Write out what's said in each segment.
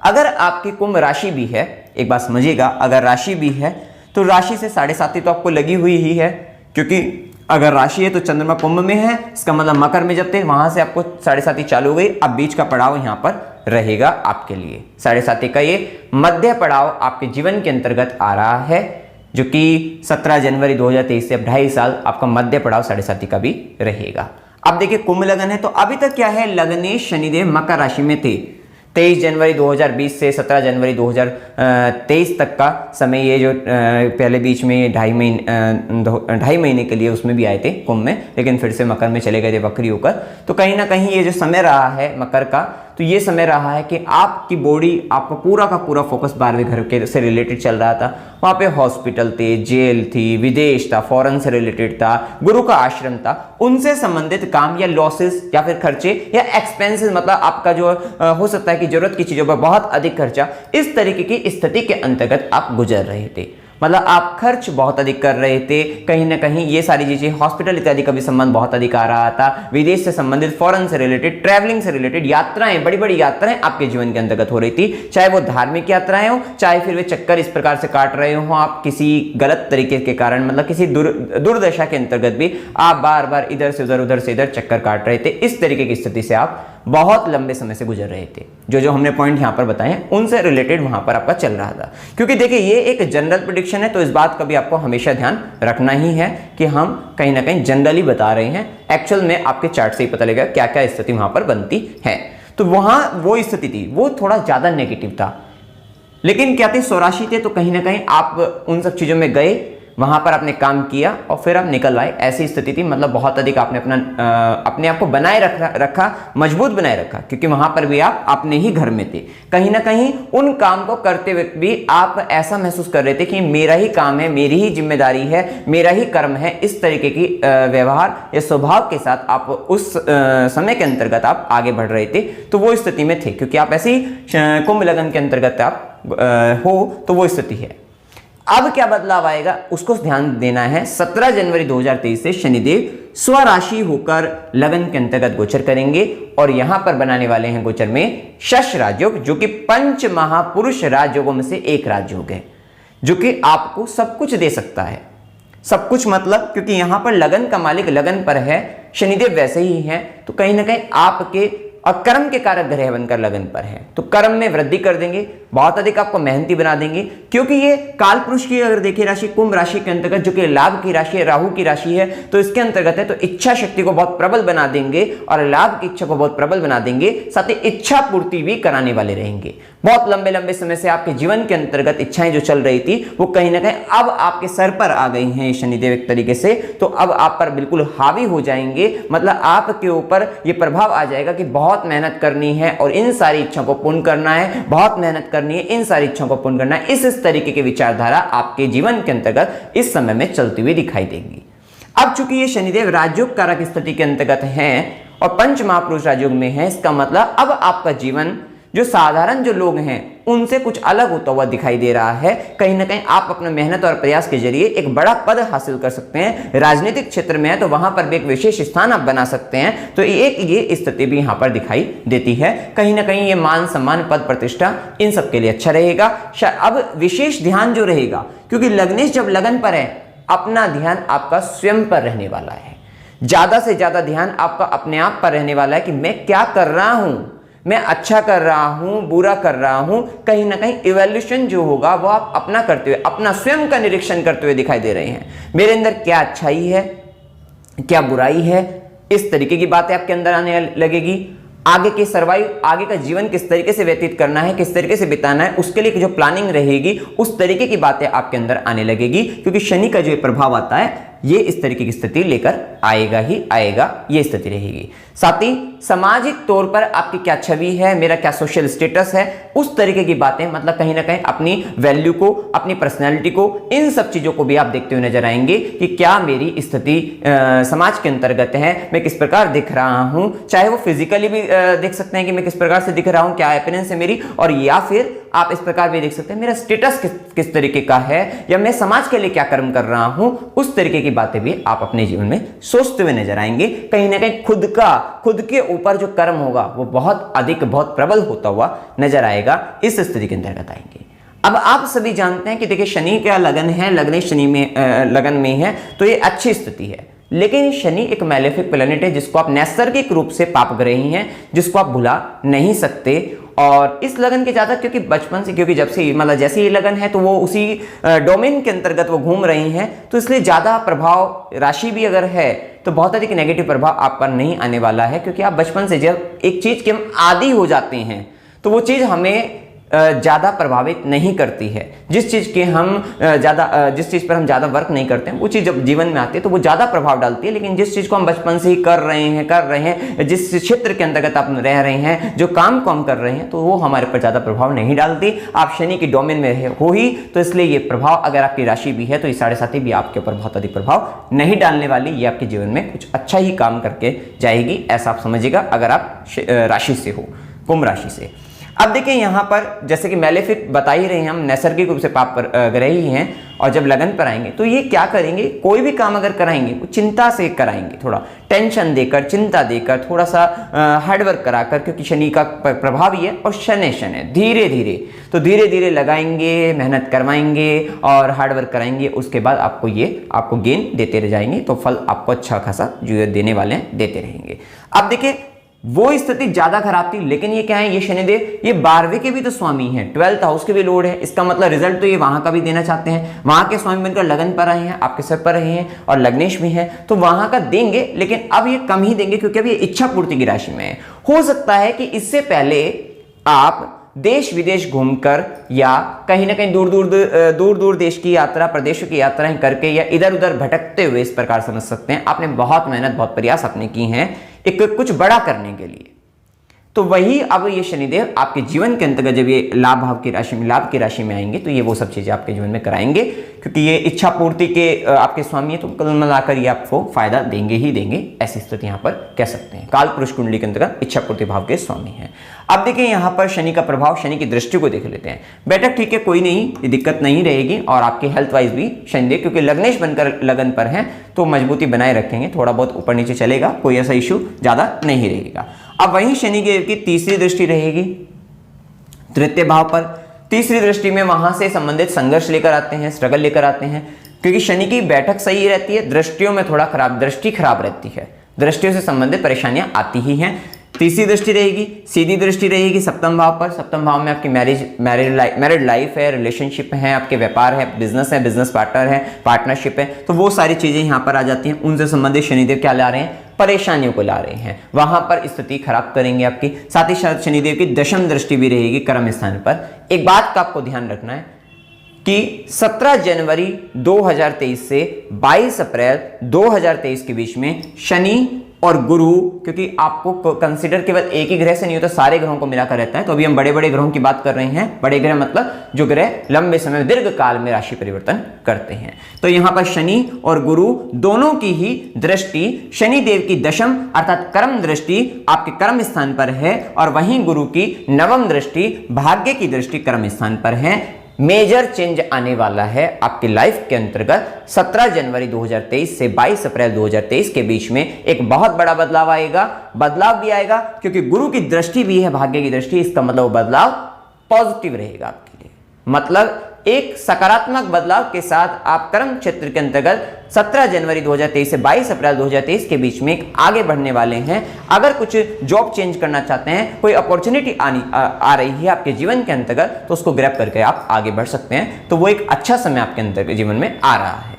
अगर आपकी कुंभ राशि भी है, एक बात समझिएगा, अगर राशि भी है तो राशि से 7.5 तो आपको लगी हुई ही है, क्योंकि अगर राशि है तो चंद्रमा कुंभ में है, इसका मतलब मकर में जब थे वहां से आपको 7.5 चालू हो गई। अब बीच का पड़ाव यहां पर रहेगा आपके लिए 7.5 का ये मध्य पड़ाव आपके जीवन के अंतर्गत आ रहा है, जो कि 17 जनवरी 2023 से अब 2.5 साल आपका मध्य पड़ाव 7.5 का भी रहेगा। अब देखिए कुंभ लगन है तो अभी तक क्या है, लगनेश शनिदेव मकर राशि में थे। 23 जनवरी 2020 से 17 जनवरी 2023 तक का समय, ये जो पहले बीच में 2.5 महीने के लिए उसमें भी आए थे कुंभ में, लेकिन फिर से मकर में चले गए थे वक्री होकर। तो कहीं ना कहीं ये जो समय रहा है मकर का, तो ये समय रहा है कि आपकी बॉडी, आपका पूरा का पूरा फोकस 12वें घर के से रिलेटेड चल रहा था। वहाँ पे हॉस्पिटल थे, जेल थी, विदेश था, फॉरेन से रिलेटेड था, गुरु का आश्रम था, उनसे संबंधित काम या लॉसेस या फिर खर्चे या एक्सपेंसेस, मतलब आपका जो हो सकता है कि जरूरत की चीजों पर बहुत अधिक खर्चा, इस तरीके की स्थिति के अंतर्गत आप गुजर रहे थे। मतलब आप खर्च बहुत अधिक कर रहे थे, कहीं ना कहीं ये सारी चीजें, हॉस्पिटल इत्यादि का भी संबंध बहुत अधिक आ रहा था, विदेश से संबंधित, फॉरेन से रिलेटेड, ट्रैवलिंग से रिलेटेड यात्राएं, बड़ी बड़ी यात्राएं आपके जीवन के अंतर्गत हो रही थी, चाहे वो धार्मिक यात्राएं हो, चाहे फिर वे चक्कर इस प्रकार से काट रहे हो आप किसी गलत तरीके के कारण, मतलब किसी दुर्दशा के अंतर्गत भी आप बार बार इधर से उधर, उधर से इधर चक्कर काट रहे थे। इस तरीके की स्थिति से आप बहुत लंबे समय से गुजर रहे थे। जो जो हमने पॉइंट यहां पर बताए हैं उनसे रिलेटेड वहां पर आपका चल रहा था। क्योंकि देखिए ये एक जनरल प्रेडिक्शन है, तो इस बात का भी आपको हमेशा ध्यान रखना ही है कि हम कहीं ना कहीं जनरली बता रहे हैं, एक्चुअल में आपके चार्ट से ही पता लगेगा क्या क्या स्थिति वहां पर बनती है। तो वहां वो स्थिति थी, वो थोड़ा ज्यादा नेगेटिव था, लेकिन क्या थे, स्वराशि थे, तो कहीं ना कहीं आप उन सब चीजों में गए, वहां पर आपने काम किया और फिर आप निकल आए। ऐसी स्थिति थी, मतलब बहुत अधिक आपने अपने आप को बनाए रखा, मजबूत बनाए रखा, क्योंकि वहां पर भी आप अपने ही घर में थे। कहीं ना कहीं उन काम को करते हुए भी आप ऐसा महसूस कर रहे थे कि मेरा ही काम है, मेरी ही जिम्मेदारी है, मेरा ही कर्म है। इस तरीके की व्यवहार या स्वभाव के साथ आप उस समय के अंतर्गत आप आगे बढ़ रहे थे। तो वो स्थिति में थे, क्योंकि आप ऐसी कुंभ लगन के अंतर्गत आप हो, तो वो स्थिति है। अब क्या बदलाव आएगा उसको ध्यान देना है। 17 जनवरी 2023 से शनिदेव स्वराशि होकर लगन के अंतर्गत गोचर करेंगे और यहां पर बनाने वाले हैं गोचर में शश राजयोग, जो कि पंच महापुरुष राजयोगों में से एक राजयोग है, जो कि आपको सब कुछ दे सकता है। सब कुछ मतलब, क्योंकि यहां पर लगन का मालिक लगन पर है, शनिदेव वैसे ही है, तो कहीं ना कहीं आपके और कर्म के कारक ग्रह बनकर लगन पर है, तो कर्म में वृद्धि कर देंगे, बहुत अधिक आपको मेहनती बना देंगे। क्योंकि ये काल पुरुष की अगर देखिए राशि कुंभ राशि के अंतर्गत, जो कि लाभ की राशि है, राहु की राशि है, तो इसके अंतर्गत है, तो इच्छा शक्ति को बहुत प्रबल बना देंगे और लाभ की इच्छा को बहुत प्रबल बना देंगे, साथ ही इच्छा पूर्ति भी कराने वाले रहेंगे। बहुत लंबे लंबे समय से आपके जीवन के अंतर्गत इच्छाएं जो चल रही थी वो कहीं ना कहीं अब आपके सर पर आ गई हैं शनिदेव एक तरीके से, तो अब आप पर बिल्कुल हावी हो जाएंगे। मतलब आपके ऊपर ये प्रभाव आ जाएगा कि बहुत मेहनत करनी है और इन सारी इच्छाओं को पूर्ण करना है, बहुत मेहनत करनी है, इन सारी इच्छाओं को पूर्ण करना है। इस तरीके की विचारधारा आपके जीवन के अंतर्गत इस समय में चलती हुई दिखाई देगी। अब चूंकि ये शनिदेव राजयोग कारक स्थिति के अंतर्गत हैं और पंच महापुरुष राजयोग में है, इसका मतलब अब आपका जीवन जो साधारण जो लोग हैं उनसे कुछ अलग होता हुआ दिखाई दे रहा है। कहीं ना कहीं आप अपने मेहनत और प्रयास के जरिए एक बड़ा पद हासिल कर सकते हैं। राजनीतिक क्षेत्र में है तो वहां पर भी एक विशेष स्थान आप बना सकते हैं। तो एक ये स्थिति भी यहां पर दिखाई देती है। कहीं ना कहीं ये मान सम्मान, पद प्रतिष्ठा, इन सब के लिए अच्छा रहेगा। अब विशेष ध्यान जो रहेगा, क्योंकि लग्नेश जब लगन पर है, अपना ध्यान आपका स्वयं पर रहने वाला है। ज्यादा से ज्यादा ध्यान आपका अपने आप पर रहने वाला है कि मैं क्या कर रहा हूं, मैं अच्छा कर रहा हूं, बुरा कर रहा हूं। कहीं ना कहीं इवैल्यूएशन जो होगा वो आप अपना करते हुए, अपना स्वयं का निरीक्षण करते हुए दिखाई दे रहे हैं। मेरे अंदर क्या अच्छाई है, क्या बुराई है, इस तरीके की बातें आपके अंदर आने लगेगी। आगे के सर्वाइव, आगे का जीवन किस तरीके से व्यतीत करना है, किस तरीके से बिताना है, उसके लिए जो प्लानिंग रहेगी उस तरीके की बातें आपके अंदर आने लगेगी। क्योंकि शनि का जो प्रभाव आता है ये इस तरीके की स्थिति लेकर आएगा ही आएगा, ये स्थिति रहेगी। साथ ही सामाजिक तौर पर आपकी क्या छवि है, मेरा क्या सोशल स्टेटस है, उस तरीके की बातें, मतलब कहीं ना कहीं अपनी वैल्यू को, अपनी पर्सनैलिटी को, इन सब चीजों को भी आप देखते हुए नजर आएंगे कि क्या मेरी स्थिति समाज के अंतर्गत है, मैं किस प्रकार दिख रहा हूं। चाहे वो फिजिकली भी देख सकते हैं कि मैं किस प्रकार से दिख रहा हूं, क्या अपीयरेंस है मेरी, और या फिर आप इस प्रकार भी देख सकते हैं मेरा स्टेटस किस तरीके का है या मैं समाज के लिए क्या कर्म कर रहा हूं, उस तरीके की बातें भी आप अपने जीवन में सोचते हुए नजर आएंगे। कहीं ना कहीं खुद के ऊपर जो कर्म होगा वो बहुत अधिक बहुत प्रबल होता हुआ नजर आएगा, इस स्थिति के अंतर्गत आएंगे। अब आप सभी जानते हैं कि देखिए शनि का लगन है, लगन शनि में लगन में है तो ये अच्छी स्थिति है, लेकिन शनि एक मैलेफिक प्लैनेट है जिसको आप नैसर्गिक रूप से पाप ग्रही हैं, जिसको आप भुला नहीं सकते। और इस लगन के ज्यादा क्योंकि बचपन से, क्योंकि जब से मतलब जैसे ये लगन है तो वो उसी डोमेन के अंतर्गत वो घूम रही हैं, तो इसलिए ज्यादा प्रभाव राशि भी अगर है तो बहुत अधिक नेगेटिव प्रभाव आप पर नहीं आने वाला है, क्योंकि आप बचपन से जब एक चीज के हम आदी हो जाते हैं तो वो चीज हमें ज़्यादा प्रभावित नहीं करती है। जिस चीज़ पर हम ज़्यादा वर्क नहीं करते हैं वो चीज़ जब जीवन में आती है तो वो ज़्यादा प्रभाव डालती है। लेकिन जिस चीज़ को हम बचपन से ही कर रहे हैं, जिस क्षेत्र के अंतर्गत आप रह रहे हैं, जो काम को हम कर रहे हैं, तो वो हमारे पर ज़्यादा प्रभाव नहीं डालती। आप शनि की डोमेन में हो ही तो इसलिए ये प्रभाव, अगर आपकी राशि भी है तो ये 7.5 भी आपके ऊपर बहुत अधिक प्रभाव नहीं डालने वाली। ये आपके जीवन में कुछ अच्छा ही काम करके जाएगी, ऐसा आप समझिएगा अगर आप राशि से हो, कुंभ राशि से। अब देखिए यहाँ पर जैसे कि मैलेफिक बता ही रहे हैं, हम नैसर्गिक रूप से पाप ग्रही हैं, और जब लगन पर आएंगे तो ये क्या करेंगे, कोई भी काम अगर कराएंगे वो चिंता से कराएंगे, थोड़ा टेंशन देकर, चिंता देकर, थोड़ा सा हार्डवर्क कराकर, क्योंकि शनि का प्रभाव ही है और शनि धीरे धीरे लगाएंगे, मेहनत करवाएंगे और हार्डवर्क कराएंगे। उसके बाद आपको गेन देते रह जाएंगे, तो फल आपको अच्छा खासा जो देने वाले हैं देते रहेंगे। अब देखिए वो स्थिति ज्यादा खराब थी, लेकिन ये क्या है, ये शनिदेव ये 12वें के भी तो स्वामी हैं, 12th हाउस के भी लॉर्ड है। इसका मतलब रिजल्ट तो ये वहां का भी देना चाहते हैं, वहां के स्वामी बनकर लगन पर रहे हैं, आपके सर पर रहे हैं और लग्नेश भी है, तो वहां का देंगे, लेकिन अब ये कम ही देंगे क्योंकि अब ये इच्छा पूर्ति की राशि में है। हो सकता है कि इससे पहले आप देश विदेश घूमकर या कहीं ना कहीं दूर दूर देश की यात्रा, प्रदेशों की यात्राएं करके या इधर उधर भटकते हुए, इस प्रकार समझ सकते हैं, आपने बहुत मेहनत, बहुत प्रयास अपने की हैं एक कुछ बड़ा करने के लिए। तो वही अब ये शनिदेव आपके जीवन के अंतर्गत जब ये लाभ की राशि में आएंगे तो ये वो सब चीजें आपके जीवन में कराएंगे, क्योंकि ये इच्छा पूर्ति के आपके स्वामी है, तो कुल मिलाकर ये आपको फायदा देंगे ही देंगे, ऐसी स्थिति यहाँ पर कह सकते हैं। काल पुरुष कुंडली के अंतर्गत इच्छा पूर्ति भाव के स्वामी हैं। अब देखिए यहाँ पर शनि का प्रभाव, शनि की दृष्टि को देख लेते हैं। बेटा ठीक है, कोई नहीं, दिक्कत नहीं रहेगी, और आपके हेल्थ वाइज भी शनिदेव क्योंकि लग्नेश बनकर लगन पर हैं तो मजबूती बनाए रखेंगे, थोड़ा बहुत ऊपर नीचे चलेगा, कोई ऐसा इशू ज्यादा नहीं रहेगा। अब वहीं शनि देव की तीसरी दृष्टि रहेगी तृतीय भाव पर। तीसरी दृष्टि में वहां से संबंधित संघर्ष लेकर आते हैं, स्ट्रगल लेकर आते हैं, क्योंकि शनि की बैठक सही रहती है, दृष्टियों में थोड़ा दृष्टि खराब रहती है, दृष्टियों से संबंधित परेशानियां आती ही हैं। तीसरी दृष्टि रहेगी, सीधी दृष्टि रहेगी सप्तम भाव पर। सप्तम भाव में आपकी मैरिड लाइफ है, रिलेशनशिप है, आपके व्यापार है, बिजनेस पार्टनर है, पार्टनरशिप है, तो वो सारी चीजें यहाँ पर आ जाती हैं। उनसे संबंधित शनिदेव क्या ला रहे हैं, परेशानियों को ला रहे हैं, वहां पर स्थिति खराब करेंगे आपकी। साथ ही साथ शनिदेव की दशम दृष्टि भी रहेगी कर्म स्थान पर। एक बात का आपको ध्यान रखना है कि 17 जनवरी 2023 से 22 अप्रैल 2023 के बीच में शनि और गुरु, क्योंकि आपको कंसीडर केवल एक ही ग्रह से नहीं होता, सारे ग्रहों को मिलाकर रहता है, तो अभी हम बड़े बड़े ग्रहों की बात कर रहे हैं। बड़े ग्रह मतलब जो ग्रह लंबे समय दीर्घ काल में राशि परिवर्तन करते हैं। तो यहां पर शनि और गुरु दोनों की ही दृष्टि, शनि देव की दशम अर्थात कर्म दृष्टि आपके कर्म स्थान पर है, और वहीं गुरु की नवम दृष्टि भाग्य की दृष्टि कर्म स्थान पर है। मेजर चेंज आने वाला है आपकी लाइफ के अंतर्गत 17 जनवरी 2023 से 22 अप्रैल 2023 के बीच में एक बहुत बड़ा बदलाव आएगा। बदलाव भी आएगा क्योंकि गुरु की दृष्टि भी है, भाग्य की दृष्टि, इसका मतलब बदलाव पॉजिटिव रहेगा आपके लिए, मतलब एक सकारात्मक बदलाव के साथ आप कर्म क्षेत्र के अंतर्गत 17 जनवरी 2023 से 22 अप्रैल 2023 के बीच में आगे बढ़ने वाले हैं। अगर कुछ जॉब चेंज करना चाहते हैं, कोई अपॉर्चुनिटी आ रही है आपके जीवन के अंतर्गत, तो उसको ग्रैब करके आप आगे बढ़ सकते हैं। तो वो एक अच्छा समय आपके अंतर्गत जीवन में आ रहा है।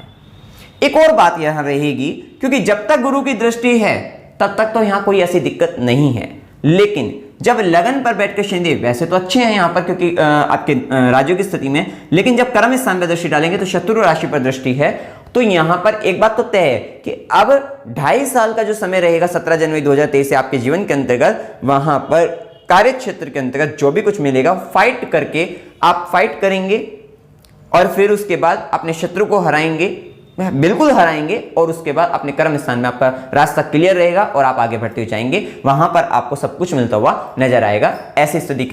एक और बात यहां रहेगी, क्योंकि जब तक गुरु की दृष्टि है तब तक तो यहां कोई ऐसी दिक्कत नहीं है, लेकिन जब लगन पर बैठ के शनिदेव वैसे तो अच्छे हैं यहाँ पर क्योंकि आपके राज्यों की स्थिति में, लेकिन जब कर्म स्थान पर दृष्टि डालेंगे तो शत्रु राशि पर दृष्टि है, तो यहां पर एक बात तो तय है कि अब 2.5 साल का जो समय रहेगा 17 जनवरी 2023 से आपके जीवन के अंतर्गत, वहां पर कार्य क्षेत्र के अंतर्गत जो भी कुछ मिलेगा फाइट करके आप फाइट करेंगे और फिर उसके बाद अपने शत्रु को हराएंगे, बिल्कुल हराएंगे और उसके बाद अपने कर्म स्थान में आपका रास्ता क्लियर रहेगा और आप आगे बढ़ते हुए जाएंगे, वहां पर आपको सब कुछ मिलता हुआ नजर आएगा, ऐसी स्थिति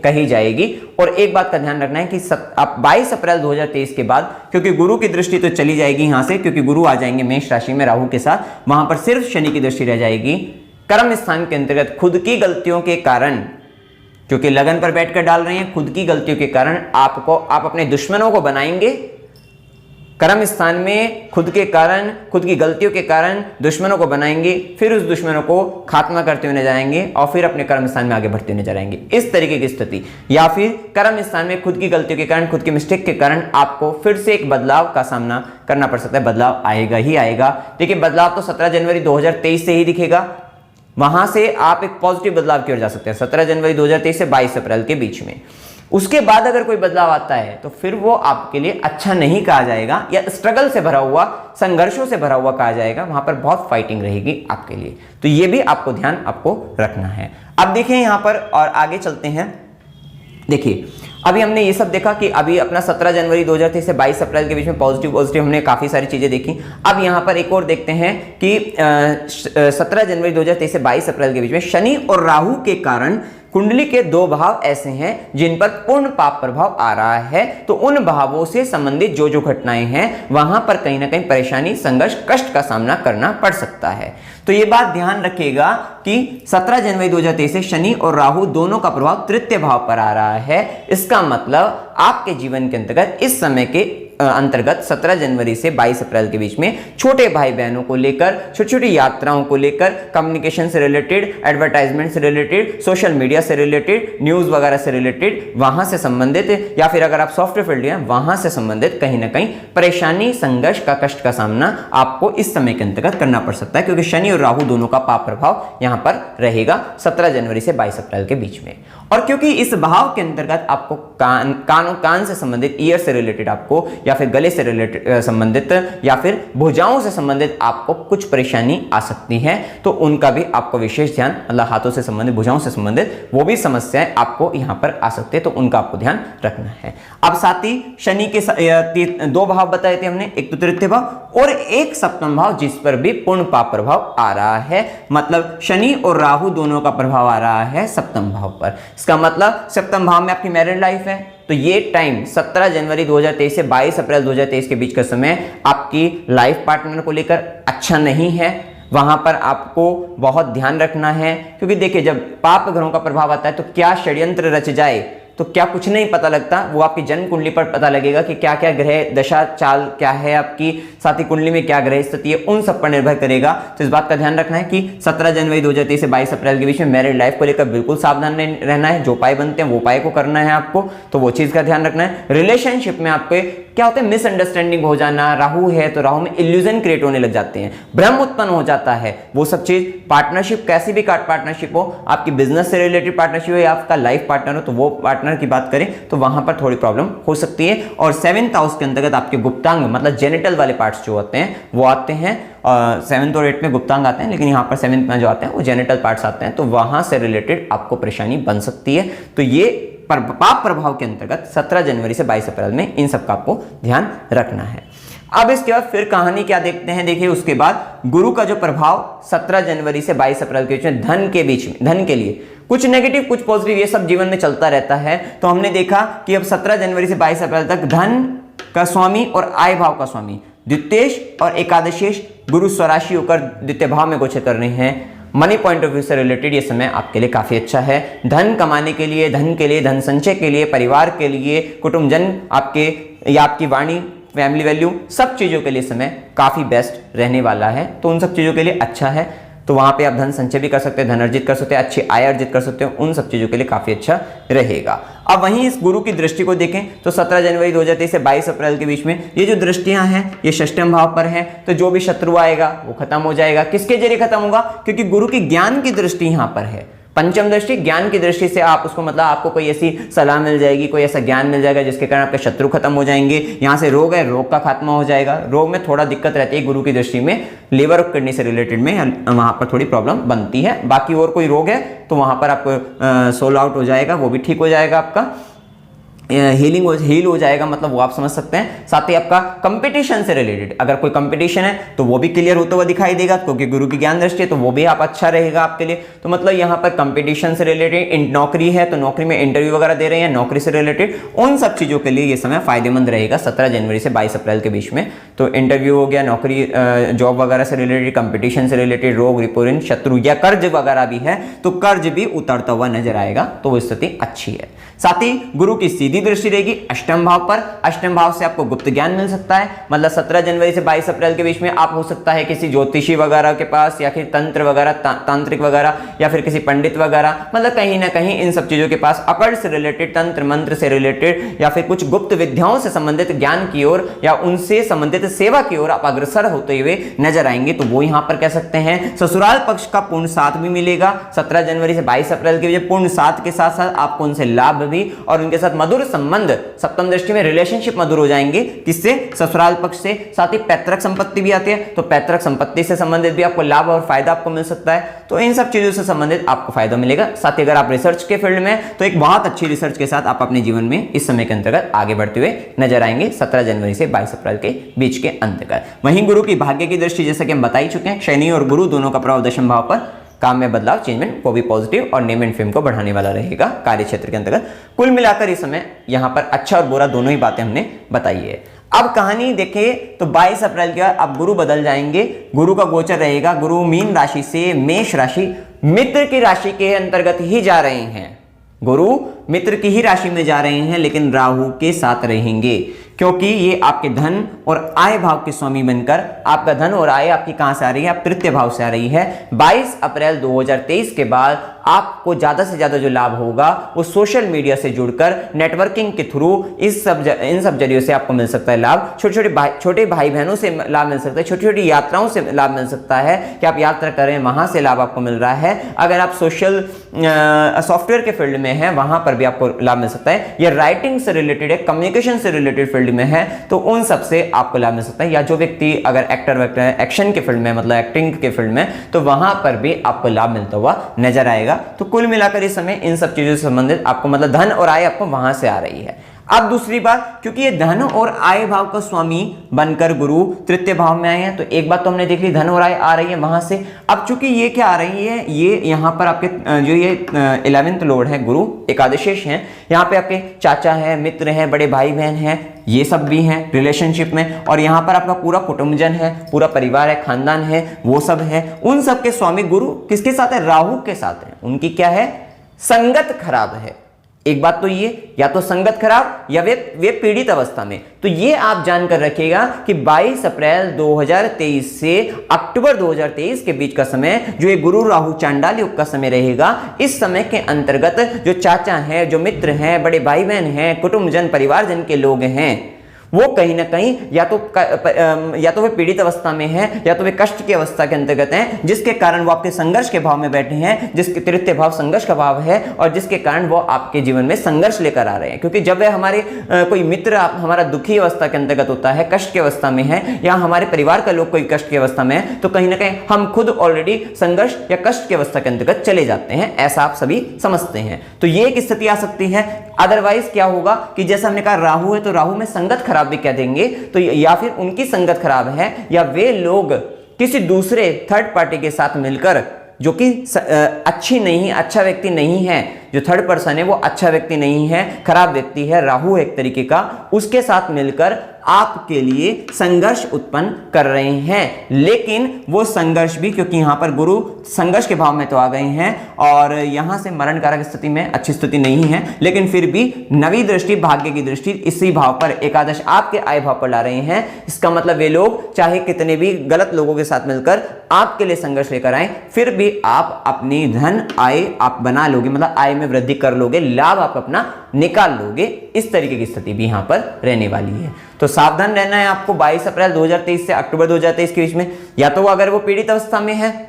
कही जाएगी। और एक बात का ध्यान रखना है कि आप 22 अप्रैल 2023 के बाद, क्योंकि गुरु की दृष्टि तो चली जाएगी यहां से, क्योंकि गुरु आ जाएंगे मेष राशि में राहु के साथ, वहां पर सिर्फ शनि की दृष्टि रह जाएगी। कर्म स्थान के अंतर्गत खुद की गलतियों के कारण, क्योंकि लगन पर बैठकर डाल रहे हैं, खुद की गलतियों के कारण आप अपने दुश्मनों को बनाएंगे। कर्म स्थान में खुद के कारण, खुद की गलतियों के कारण दुश्मनों को बनाएंगे, फिर उस दुश्मनों को खात्मा करते हुए नजर आएंगे और फिर अपने कर्म स्थान में आगे बढ़ते हुए नजर आएंगे, इस तरीके की स्थिति। या फिर कर्म स्थान में खुद की गलतियों के कारण, खुद की मिस्टेक के कारण आपको फिर से एक बदलाव का सामना करना पड़ सकता है। बदलाव आएगा ही आएगा। देखिए, बदलाव तो 17 जनवरी 2023 से ही दिखेगा, वहां से आप एक पॉजिटिव बदलाव की ओर जा सकते हैं 17 जनवरी 2023 से 22 अप्रैल के बीच में। उसके बाद अगर कोई बदलाव आता है तो फिर वो आपके लिए अच्छा नहीं कहा जाएगा, या स्ट्रगल से भरा हुआ, संघर्षों से भरा हुआ कहा जाएगा। वहां पर बहुत फाइटिंग रहेगी आपके लिए, तो ये भी आपको ध्यान रखना है। अब देखिए यहां पर और आगे चलते हैं। देखिए, अभी हमने ये सब देखा कि अभी अपना 17 जनवरी 2023 से 22 अप्रैल के बीच में पॉजिटिव हमने काफी सारी चीजें देखी। अब यहां पर एक और देखते हैं कि 17 जनवरी 2023 से 22 अप्रैल के बीच में शनि और राहु के कारण कुंडली के 2 भाव ऐसे हैं जिन पर पूर्ण पाप प्रभाव आ रहा है। तो उन भावों से संबंधित जो घटनाएं हैं, वहां पर कहीं ना कहीं परेशानी, संघर्ष, कष्ट का सामना करना पड़ सकता है। तो ये बात ध्यान रखिएगा कि 17 जनवरी 2023 से शनि और राहु दोनों का प्रभाव तृतीय भाव पर आ रहा है। इसका मतलब आपके जीवन के अंतर्गत इस समय के अंतर्गत 17 जनवरी से 22 अप्रैल के बीच में छोटे भाई बहनों को लेकर, छोटी छोटी यात्राओं को लेकर, कम्युनिकेशन से रिलेटेड, एडवर्टाइजमेंट से रिलेटेड, सोशल मीडिया से रिलेटेड, न्यूज वगैरह से रिलेटेड, वहां से संबंधित, या फिर अगर आप सॉफ्टवेयर फील्ड में वहां से संबंधित कहीं ना कहीं परेशानी, संघर्ष का, कष्ट का सामना आपको इस समय के अंतर्गत करना पड़ सकता है, क्योंकि शनि और राहु दोनों का पाप प्रभाव यहां पर रहेगा 17 जनवरी से 22 अप्रैल के बीच में। और क्योंकि इस भाव के अंतर्गत आपको कान से संबंधित, ईयर से रिलेटेड आपको, या फिर गले से रिलेटेड संबंधित, या फिर भुजाओं से संबंधित आपको कुछ परेशानी आ सकती है, तो उनका भी आपको विशेष ध्यान, मतलब हाथों से संबंधित, भुजाओं से संबंधित वो भी समस्याएं आपको यहां पर आ सकते हैं, तो उनका आपको ध्यान रखना है। अब साथ ही शनि के 2 भाव बताए थे हमने, एक तो तृतीय भाव और एक सप्तम भाव, जिस पर भी पूर्ण पाप प्रभाव आ रहा है। मतलब शनि और राहु दोनों का प्रभाव आ रहा है सप्तम भाव पर। इसका मतलब सप्तम भाव में आपकी मैरिड लाइफ है, तो ये टाइम 17 जनवरी 2023 से 22 अप्रैल 2023 के बीच का समय आपकी लाइफ पार्टनर को लेकर अच्छा नहीं है। वहां पर आपको बहुत ध्यान रखना है, क्योंकि देखिए, जब पाप ग्रहों का प्रभाव आता है तो क्या षड्यंत्र रच जाए तो क्या कुछ नहीं पता लगता, वो आपकी जन्म कुंडली पर पता लगेगा कि क्या क्या ग्रह दशा चाल क्या है आपकी, साथ ही कुंडली में क्या ग्रह स्थिति है, उन सब पर निर्भर करेगा। तो इस बात का ध्यान रखना है कि 17 जनवरी 2023 से 22 अप्रैल के बीच में मैरिड लाइफ को लेकर बिल्कुल सावधान रहना है। जो उपाय बनते हैं वो उपाय को करना है आपको, तो वो चीज का ध्यान रखना है। रिलेशनशिप में आपके क्या होता है, मिसअंडरस्टैंडिंग हो जाना, राहु है तो राहु में इल्यूजन क्रिएट होने लग जाते हैं, भ्रम उत्पन्न हो जाता है, वो सब चीज। पार्टनरशिप कैसी भी पार्टनरशिप हो, आपकी बिजनेस से रिलेटेड पार्टनरशिप हो या आपका लाइफ पार्टनर हो, तो वो पार्टनर की बात करें तो वहां पर थोड़ी प्रॉब्लम हो सकती है। और 7th हाउस के अंतर्गत आपके गुप्तांग, मतलब जेनिटल वाले पार्ट्स जो होते हैं वो आते हैं, 7th और 8th में गुप्तांग आते हैं, लेकिन यहाँ पर 7th में जो आते हैं वो जेनिटल पार्ट्स आते हैं, तो वहां से रिलेटेड आपको परेशानी बन सकती है। तो ये पाप प्रभाव के अंतर्गत 17 जनवरी से 22 अप्रैल में इन सब का आपको ध्यान रखना है। अब इसके बाद फिर कहानी क्या देखते हैं, देखिए उसके बाद गुरु का जो प्रभाव 17 जनवरी से 22 अप्रैल के बीच में धन के बीच में, धन के लिए कुछ नेगेटिव कुछ पॉजिटिव, ये सब जीवन में चलता रहता है। तो हमने देखा कि अब 17 जनवरी से 22 अप्रैल तक धन का स्वामी और आय भाव का स्वामी द्वितीयेश और एकादशेश गुरु स्वराशि होकर द्वितीय भाव में गोचर कर रहे हैं। मनी पॉइंट ऑफ व्यू से रिलेटेड ये समय आपके लिए काफी अच्छा है। धन कमाने के लिए, धन संचय के लिए, परिवार के लिए, कुटुंबजन आपके या आपकी वाणी, फैमिली वैल्यू, सब चीजों के लिए समय काफी बेस्ट रहने वाला है। तो उन सब चीजों के लिए अच्छा है, तो वहां पे आप धन संचय भी कर सकते हैं, धन अर्जित कर सकते हैं, अच्छी आय अर्जित कर सकते हो, उन सब चीजों के लिए काफी अच्छा रहेगा। अब वहीं इस गुरु की दृष्टि को देखें तो 17 जनवरी 2023 से 22 अप्रैल के बीच में ये जो दृष्टियां हैं ये षष्ठम भाव पर है, तो जो भी शत्रु आएगा वो खत्म हो जाएगा। किसके जरिए खत्म होगा, क्योंकि गुरु की ज्ञान की दृष्टि यहां पर है, पंचम दृष्टि ज्ञान की दृष्टि से आप उसको, मतलब आपको कोई ऐसी सलाह मिल जाएगी, कोई ऐसा ज्ञान मिल जाएगा जिसके कारण आपके शत्रु खत्म हो जाएंगे। यहाँ से रोग है, रोग का खात्मा हो जाएगा। रोग में थोड़ा दिक्कत रहती है गुरु की दृष्टि में, लीवर और किडनी से रिलेटेड में वहां पर थोड़ी प्रॉब्लम बनती है। बाकी और कोई रोग है तो वहां पर आपको सोल आउट हो जाएगा, वो भी ठीक हो जाएगा आपका। हील हो जाएगा, मतलब वो आप समझ सकते हैं। साथ ही आपका कंपटीशन से रिलेटेड अगर कोई कंपटीशन है तो वो भी क्लियर होता हुआ दिखाई देगा, क्योंकि गुरु की ज्ञान दृष्टि है तो वो भी आप अच्छा रहेगा आपके लिए। तो मतलब यहाँ पर कंपटीशन से रिलेटेड, नौकरी है तो नौकरी में इंटरव्यू वगैरह दे रहे हैं, नौकरी से रिलेटेड उन सब चीजों के लिए ये समय फायदेमंद रहेगा 17 जनवरी से 22 अप्रैल के बीच में। तो इंटरव्यू हो गया, नौकरी जॉब वगैरह से रिलेटेड, कंपटीशन से रिलेटेड, रोग रिपोर्ट, शत्रु या कर्ज वगैरह भी है तो कर्ज भी उतरता हुआ नजर आएगा, तो वो स्थिति अच्छी है। साथ ही गुरु की सीधी दृष्टि रहेगी अष्टम भाव पर। अष्टम भाव से आपको गुप्त ज्ञान मिल सकता है, मतलब 17 जनवरी से 22 अप्रैल के बीच में आप हो सकता है किसी ज्योतिषी वगैरह के पास, या फिर तंत्र वगैरह, तांत्रिक वगैरह, या फिर किसी पंडित वगैरह, मतलब कहीं ना कहीं इन सब चीजों के पास, अकड़ से रिलेटेड, तंत्र मंत्र से रिलेटेड, या फिर कुछ गुप्त विद्याओं से संबंधित ज्ञान की ओर या उनसे संबंधित सेवा की ओर आप अग्रसर होते हुए नजर आएंगे। तो वो यहां पर कह सकते हैं ससुराल पक्ष का पूर्ण साथ भी मिलेगा 17 जनवरी से 22 अप्रैल के बीच। पूर्ण साथ के साथ साथ आपको उनसे लाभ भी और उनके साथ मधुर संबंध, सप्तम दृष्टि में रिलेशनशिप मधुर हो जाएंगे। किससे? ससुराल पक्ष से। साथ ही पैतृक संपत्ति भी आती है, तो पैतृक संपत्ति से संबंधित भी आपको लाभ और फायदा आपको मिल सकता है। तो इन सब चीजों से संबंधित आपको फायदा मिलेगा। साथ ही अगर आप रिसर्च के फील्ड में, तो एक बहुत अच्छी रिसर्च के साथ आप अपने जीवन में इस समय के अंतर्गत आगे बढ़ते हुए नजर आएंगे 17 जनवरी से 22 अप्रैल के बीच के अंतर्गत। वहीं गुरु की भाग्य की दृष्टि, जैसे कि हम बता ही चुके हैं, शनि और गुरु दोनों का प्रभाव दशम भाव पर काम में बदलाव, चेंजमेंट को भी पॉजिटिव और नेम एंड फेम को बढ़ाने वाला रहेगा कार्य क्षेत्र के अंतर्गत। कुल मिलाकर इस समय यहां पर अच्छा और बुरा दोनों ही बातें हमने बताई है। अब कहानी देखें तो 22 अप्रैल के बाद अब गुरु बदल जाएंगे। गुरु का गोचर रहेगा, गुरु मीन राशि से मेष राशि, मित्र की राशि के अंतर्गत ही जा रहे हैं। गुरु मित्र की ही राशि में जा रहे हैं, लेकिन राहु के साथ रहेंगे, क्योंकि ये आपके धन और आय भाव के स्वामी बनकर, आपका धन और आय आपकी कहां से आ रही है? आप तृतीय भाव से आ रही है। 22 अप्रैल 2023 के बाद आपको ज्यादा से ज्यादा जो लाभ होगा वो सोशल मीडिया से जुड़कर, नेटवर्किंग के थ्रू, इन सब जरियों से आपको मिल सकता है लाभ। छोटे भाई बहनों से लाभ मिल सकता है, छोटी छोटी यात्राओं से लाभ मिल सकता है कि आप यात्रा करें, वहां से लाभ आपको मिल रहा है। अगर आप सोशल सॉफ्टवेयर के फील्ड में हैं, वहां पर भी आपको लाभ मिल सकता है। या राइटिंग से रिलेटेड है, कम्युनिकेशन से रिलेटेड फील्ड में है, तो उन सब से आपको लाभ मिल सकता है। या जो व्यक्ति अगर एक्टर है, एक्शन के फील्ड में, मतलब एक्टिंग के फील्ड में, तो वहां पर भी आपको लाभ मिलता हुआ नजर आएगा। तो कुल मिलाकर इस समय इन सब चीजों से संबंधित आपको, मतलब धन और आय आपको वहां से आ रही है। अब दूसरी बात, क्योंकि ये धन और आय भाव का स्वामी बनकर गुरु तृतीय भाव में आए हैं, तो एक बात तो हमने देख ली, धन और आय आ रही है वहां से। अब चूंकि ये क्या आ रही है, ये यहाँ पर आपके जो ये 11th लॉर्ड है गुरु, एकादशेष हैं, यहाँ पे आपके चाचा है, मित्र हैं, बड़े भाई बहन हैं, ये सब भी हैं रिलेशनशिप में। और यहाँ पर आपका पूरा कुटुंबजन है, पूरा परिवार है, खानदान है, वो सब है। उन सब के स्वामी गुरु किसके साथ है? राहु के साथ है। उनकी क्या है? संगत खराब है। एक बात तो ये, या तो संगत खराब या वे पीड़ित अवस्था में। तो ये आप जानकर रखिएगा कि 22 अप्रैल 2023 से अक्टूबर 2023 के बीच का समय, जो ये गुरु राहु चांडाल योग का समय रहेगा, इस समय के अंतर्गत जो चाचा हैं, जो मित्र हैं, बड़े भाई बहन हैं, कुटुंबजन परिवारजन के लोग हैं, वो कहीं ना कहीं या तो वे पीड़ित अवस्था में हैं, या तो वे कष्ट की अवस्था के अंतर्गत हैं, जिसके कारण वो आपके संघर्ष के भाव में बैठे हैं, जिसके तृतीय भाव संघर्ष का भाव है, और जिसके कारण वो आपके जीवन में संघर्ष लेकर आ रहे हैं। क्योंकि जब वे हमारे कोई मित्र हमारा दुखी अवस्था के अंतर्गत होता है, कष्ट की अवस्था में है, या हमारे परिवार का लोग कोई कष्ट की अवस्था में है, तो कहीं ना कहीं हम खुद ऑलरेडी संघर्ष या कष्ट की अवस्था के अंतर्गत चले जाते हैं, ऐसा आप सभी समझते हैं। तो ये एक स्थिति आ सकती है। अदरवाइज क्या होगा कि जैसा हमने कहा राहु है, तो राहु में संगत खराब भी कह देंगे, तो या फिर उनकी संगत खराब है, या वे लोग किसी दूसरे थर्ड पार्टी के साथ मिलकर, जो कि अच्छी नहीं, अच्छा व्यक्ति नहीं है, जो थर्ड पर्सन है वो अच्छा व्यक्ति नहीं है, खराब व्यक्ति है, राहु एक तरीके का, उसके साथ मिलकर आपके लिए संघर्ष उत्पन्न कर रहे हैं। लेकिन वो संघर्ष भी, क्योंकि यहां पर गुरु संघर्ष के भाव में तो आ गए हैं, और यहां से मरण कारक स्थिति में अच्छी स्थिति नहीं है, लेकिन फिर भी नवी दृष्टि, भाग्य की दृष्टि इसी भाव पर, एकादश आपके आय भाव पर ला रहे हैं। इसका मतलब वे लोग चाहे कितने भी गलत लोगों के साथ मिलकर आपके लिए संघर्ष लेकर आए, फिर भी आप अपनी धन आय आप बना लोगे, मतलब आय में वृद्धि कर लोगे, लाभ आप अपना निकाल लोगे। इस तरीके की स्थिति भी यहां पर रहने वाली है। तो सावधान रहना है आपको 22 अप्रैल 2023 से अक्टूबर 2023 के बीच में। या तो अगर वो पीड़ित अवस्था में है,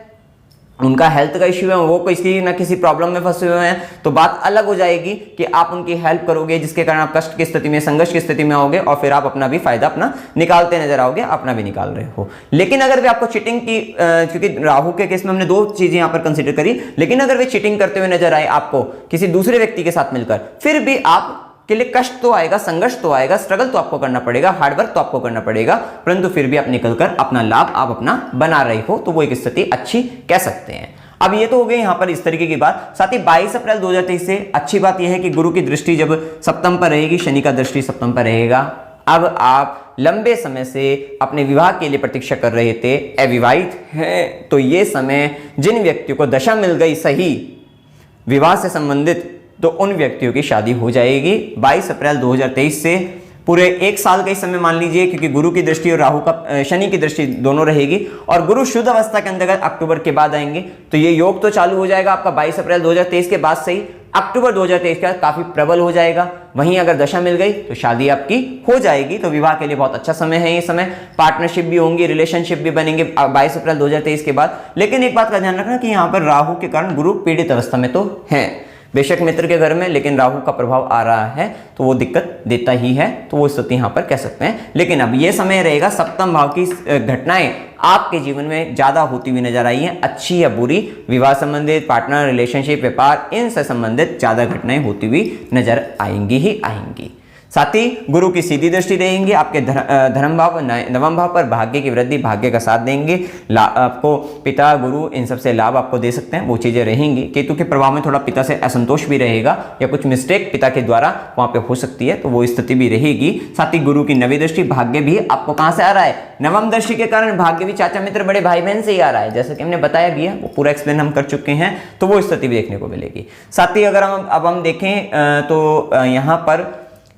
उनका हेल्थ का इश्यू है, वो किसी ना किसी प्रॉब्लम में फंसे हुए हैं, तो बात अलग हो जाएगी कि आप उनकी हेल्प करोगे, जिसके कारण आप कष्ट की स्थिति में, संघर्ष की स्थिति में आओगे, और फिर आप अपना भी फायदा अपना निकालते नजर आओगे, अपना भी निकाल रहे हो। लेकिन अगर वे आपको चीटिंग की, क्योंकि राहु के केस में हमने दो चीजें यहां पर कंसिडर करी, लेकिन अगर वे चीटिंग करते हुए नजर आए आपको किसी दूसरे व्यक्ति के साथ मिलकर, फिर भी आप के लिए कष्ट तो आएगा, संघर्ष तो आएगा, स्ट्रगल तो आपको करना पड़ेगा, हार्डवर्क तो आपको करना पड़ेगा, परंतु फिर भी आप निकलकर अपना लाभ आप अपना बना रहे हो, तो वो एक स्थिति अच्छी कह सकते हैं। अब ये तो हो गई यहाँ पर इस तरीके की बात। साथ ही 22 अप्रैल 2023 से अच्छी बात यह है कि गुरु की दृष्टि जब सप्तम पर रहेगी, शनि का दृष्टि सप्तम पर रहेगा। अब आप लंबे समय से अपने विवाह के लिए प्रतीक्षा कर रहे थे, अविवाहित हैं, तो ये समय जिन व्यक्तियों को दशा मिल गई सही विवाह से संबंधित, तो उन व्यक्तियों की शादी हो जाएगी 22 अप्रैल 2023 से। पूरे एक साल का ही समय मान लीजिए, क्योंकि गुरु की दृष्टि और राहु का शनि की दृष्टि दोनों रहेगी, और गुरु शुद्ध अवस्था के अंतर्गत अक्टूबर के बाद आएंगे, तो ये योग तो चालू हो जाएगा आपका 22 अप्रैल 2023 के बाद से ही। अक्टूबर 2023 का काफी प्रबल हो जाएगा। वहीं अगर दशा मिल गई तो शादी आपकी हो जाएगी, तो विवाह के लिए बहुत अच्छा समय है ये समय। पार्टनरशिप भी होंगी, रिलेशनशिप भी बनेंगे 22 अप्रैल 2023 के बाद। लेकिन एक बात का ध्यान रखना कि यहाँ पर राहु के कारण गुरु पीड़ित अवस्था में तो है, बेशक मित्र के घर में, लेकिन राहु का प्रभाव आ रहा है, तो वो दिक्कत देता ही है, तो वो स्थिति यहाँ पर कह सकते हैं। लेकिन अब ये समय रहेगा, सप्तम भाव की घटनाएं आपके जीवन में ज्यादा होती हुई नजर आई हैं, अच्छी या बुरी, विवाह संबंधित, पार्टनर, रिलेशनशिप, व्यापार, इनसे संबंधित ज्यादा घटनाएं होती हुई नजर आएंगी ही आएंगी। साथ ही गुरु की सीधी दृष्टि रहेंगी आपके धर्म भाव, नवम भाव पर, भाग्य की वृद्धि, भाग्य का साथ देंगे, आपको पिता, गुरु, इन सब से लाभ आपको दे सकते हैं, वो चीजें रहेंगी। केतु के प्रभाव में थोड़ा पिता से असंतोष भी रहेगा, या कुछ मिस्टेक पिता के द्वारा वहां पे हो सकती है, तो वो स्थिति भी रहेगी। साथ ही गुरु की नवी दृष्टि, भाग्य भी आपको कहां से आ रहा है, नवम दृष्टि के कारण भाग्य भी चाचा मित्र बड़े भाई बहन से ही आ रहा है, जैसे कि हमने बताया भी है, वो पूरा एक्सप्लेन हम कर चुके हैं, तो वो स्थिति भी देखने को मिलेगी। साथ ही अगर हम देखें तो यहाँ पर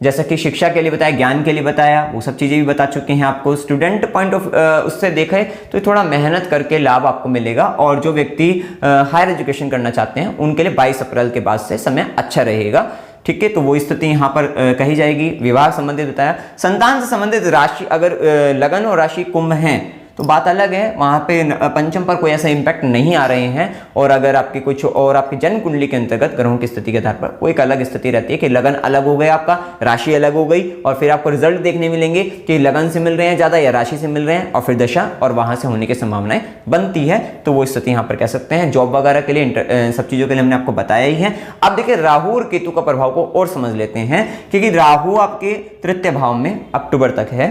जैसा कि शिक्षा के लिए बताया, ज्ञान के लिए बताया, वो सब चीजें भी बता चुके हैं आपको। स्टूडेंट पॉइंट ऑफ उससे देखें तो थोड़ा मेहनत करके लाभ आपको मिलेगा, और जो व्यक्ति हायर एजुकेशन करना चाहते हैं उनके लिए 22 अप्रैल के बाद से समय अच्छा रहेगा। ठीक है, तो वो स्थिति यहाँ पर कही जाएगी। विवाह संबंधित बताया, संतान से संबंधित राशि अगर लगन और राशि कुंभ है तो बात अलग है, वहां पे पंचम पर कोई ऐसा इंपैक्ट नहीं आ रहे हैं। और अगर आपकी कुछ और आपकी जन्म कुंडली के अंतर्गत ग्रहों की स्थिति के आधार पर वो एक अलग स्थिति रहती है कि लगन अलग हो गया आपका, राशि अलग हो गई, और फिर आपको रिजल्ट देखने मिलेंगे कि लगन से मिल रहे हैं ज्यादा या राशि से मिल रहे हैं, और फिर दशा और वहां से होने की संभावनाएं बनती है। तो वो स्थिति यहाँ पर कह सकते हैं। जॉब वगैरह के लिए सब चीजों के लिए हमने आपको बताया ही है। अब देखिए राहु और केतु का प्रभाव को और समझ लेते हैं, क्योंकि राहु आपके तृतीय भाव में अक्टूबर तक है,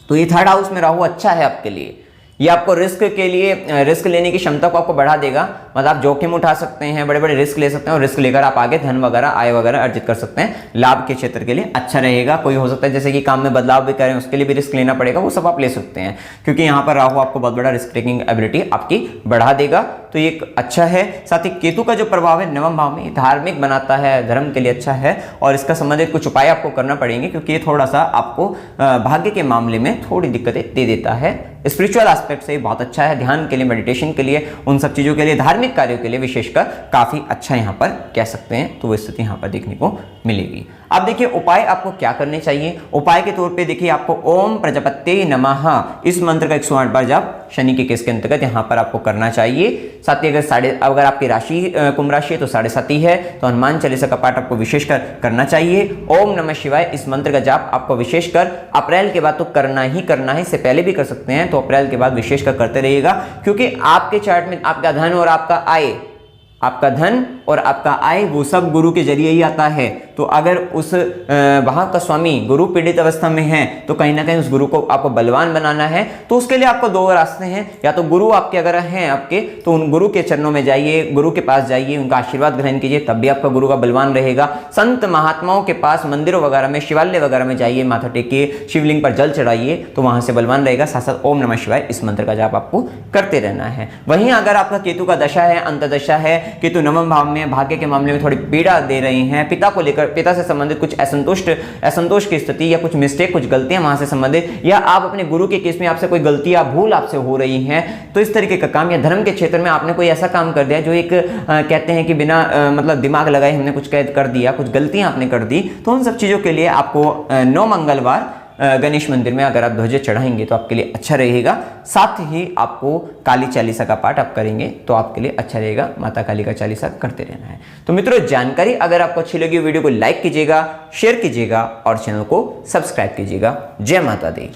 तो ये थर्ड हाउस में राहु अच्छा है आपके लिए। ये आपको रिस्क के लिए, रिस्क लेने की क्षमता को आपको बढ़ा देगा, मतलब आप जोखिम उठा सकते हैं, बड़े बड़े रिस्क ले सकते हैं, और रिस्क लेकर आप आगे धन वगैरह, आय वगैरह अर्जित कर सकते हैं। लाभ के क्षेत्र के लिए अच्छा रहेगा। कोई हो सकता है जैसे कि काम में बदलाव भी करें, उसके लिए भी रिस्क लेना पड़ेगा, वो सब आप ले सकते हैं, क्योंकि यहाँ पर राहु आपको बहुत बड़ा रिस्क टेकिंग एबिलिटी आपकी बढ़ा देगा, तो ये अच्छा है। साथ ही केतु का जो प्रभाव है नवम भाव में, धार्मिक बनाता है, धर्म के लिए अच्छा है, और इसका संबंधित कुछ उपाय आपको करना पड़ेंगे, क्योंकि ये थोड़ा सा आपको भाग्य के मामले में थोड़ी दिक्कतें दे देता है। स्पिरिचुअल एस्पेक्ट से बहुत अच्छा है, ध्यान के लिए, मेडिटेशन के लिए, उन सब चीजों के लिए, धार्मिक कार्यों के लिए विशेषकर काफी अच्छा यहाँ पर कह सकते हैं, तो वो स्थिति यहाँ पर देखने को मिलेगी। अब देखिए उपाय आपको क्या करने चाहिए। उपाय के तौर पे देखिए आपको ओम प्रजापते नमः इस मंत्र का 108 बार जाप शनि के केस के अंतर्गत यहाँ पर आपको करना चाहिए। साथ ही अगर आपकी राशि कुंभ राशि है तो 7.5 है, तो हनुमान चालीसा का पाठ आपको विशेषकर करना चाहिए। ओम नमः शिवाय इस मंत्र का जाप आपको विशेषकर अप्रैल के बाद तो करना ही करना है, इससे पहले भी कर सकते हैं, तो अप्रैल के बाद विशेषकर करते रहिएगा, क्योंकि आपके चार्ट में आपका धन और आपका आय, आपका धन और आपका आय वो सब गुरु के जरिए ही आता है। तो अगर उस वहां का स्वामी गुरु पीड़ित अवस्था में है, तो कहीं ना कहीं उस गुरु को आपको बलवान बनाना है। तो उसके लिए आपको दो रास्ते हैं, या तो गुरु आपके अगर हैं आपके, तो उन गुरु के चरणों में जाइए, गुरु के पास जाइए, उनका आशीर्वाद ग्रहण कीजिए, तब भी आपका गुरु का बलवान रहेगा। संत महात्माओं के पास मंदिरों वगैरह में, शिवालय वगैरह में जाइए, माथा टेकिए, शिवलिंग पर जल चढ़ाइए, तो वहां से बलवान रहेगा। साथ साथ ओम नमः शिवाय इस मंत्र का जाप आपको करते रहना है। वहीं अगर आपका केतु का दशा है, अंतदशा है, केतु नवम भाव में, भाग्य के मामले में थोड़ी पीड़ा दे रहे हैं, पिता को लेकर, पिता से संबंधित कुछ असंतोष की स्थिति, या कुछ मिस्टेक, कुछ गलतियां वहां से संबंधित, या आप अपने गुरु के केस में आपसे कोई गलती या भूल आपसे हो रही है, तो इस तरीके का काम, या धर्म के क्षेत्र में आपने कोई ऐसा काम कर दिया जो एक कहते हैं कि बिना मतलब दिमाग लगाए हमने कुछ कर दिया, कुछ गलतियां आपने कर दी, तो उन सब चीजों के लिए आपको 9 मंगलवार गणेश मंदिर में अगर आप ध्वज चढ़ाएंगे तो आपके लिए अच्छा रहेगा। साथ ही आपको काली चालीसा का पाठ आप करेंगे तो आपके लिए अच्छा रहेगा। माता काली का चालीसा करते रहना है। तो मित्रों, जानकारी अगर आपको अच्छी लगी, वीडियो को लाइक कीजिएगा, शेयर कीजिएगा और चैनल को सब्सक्राइब कीजिएगा। जय माता दी।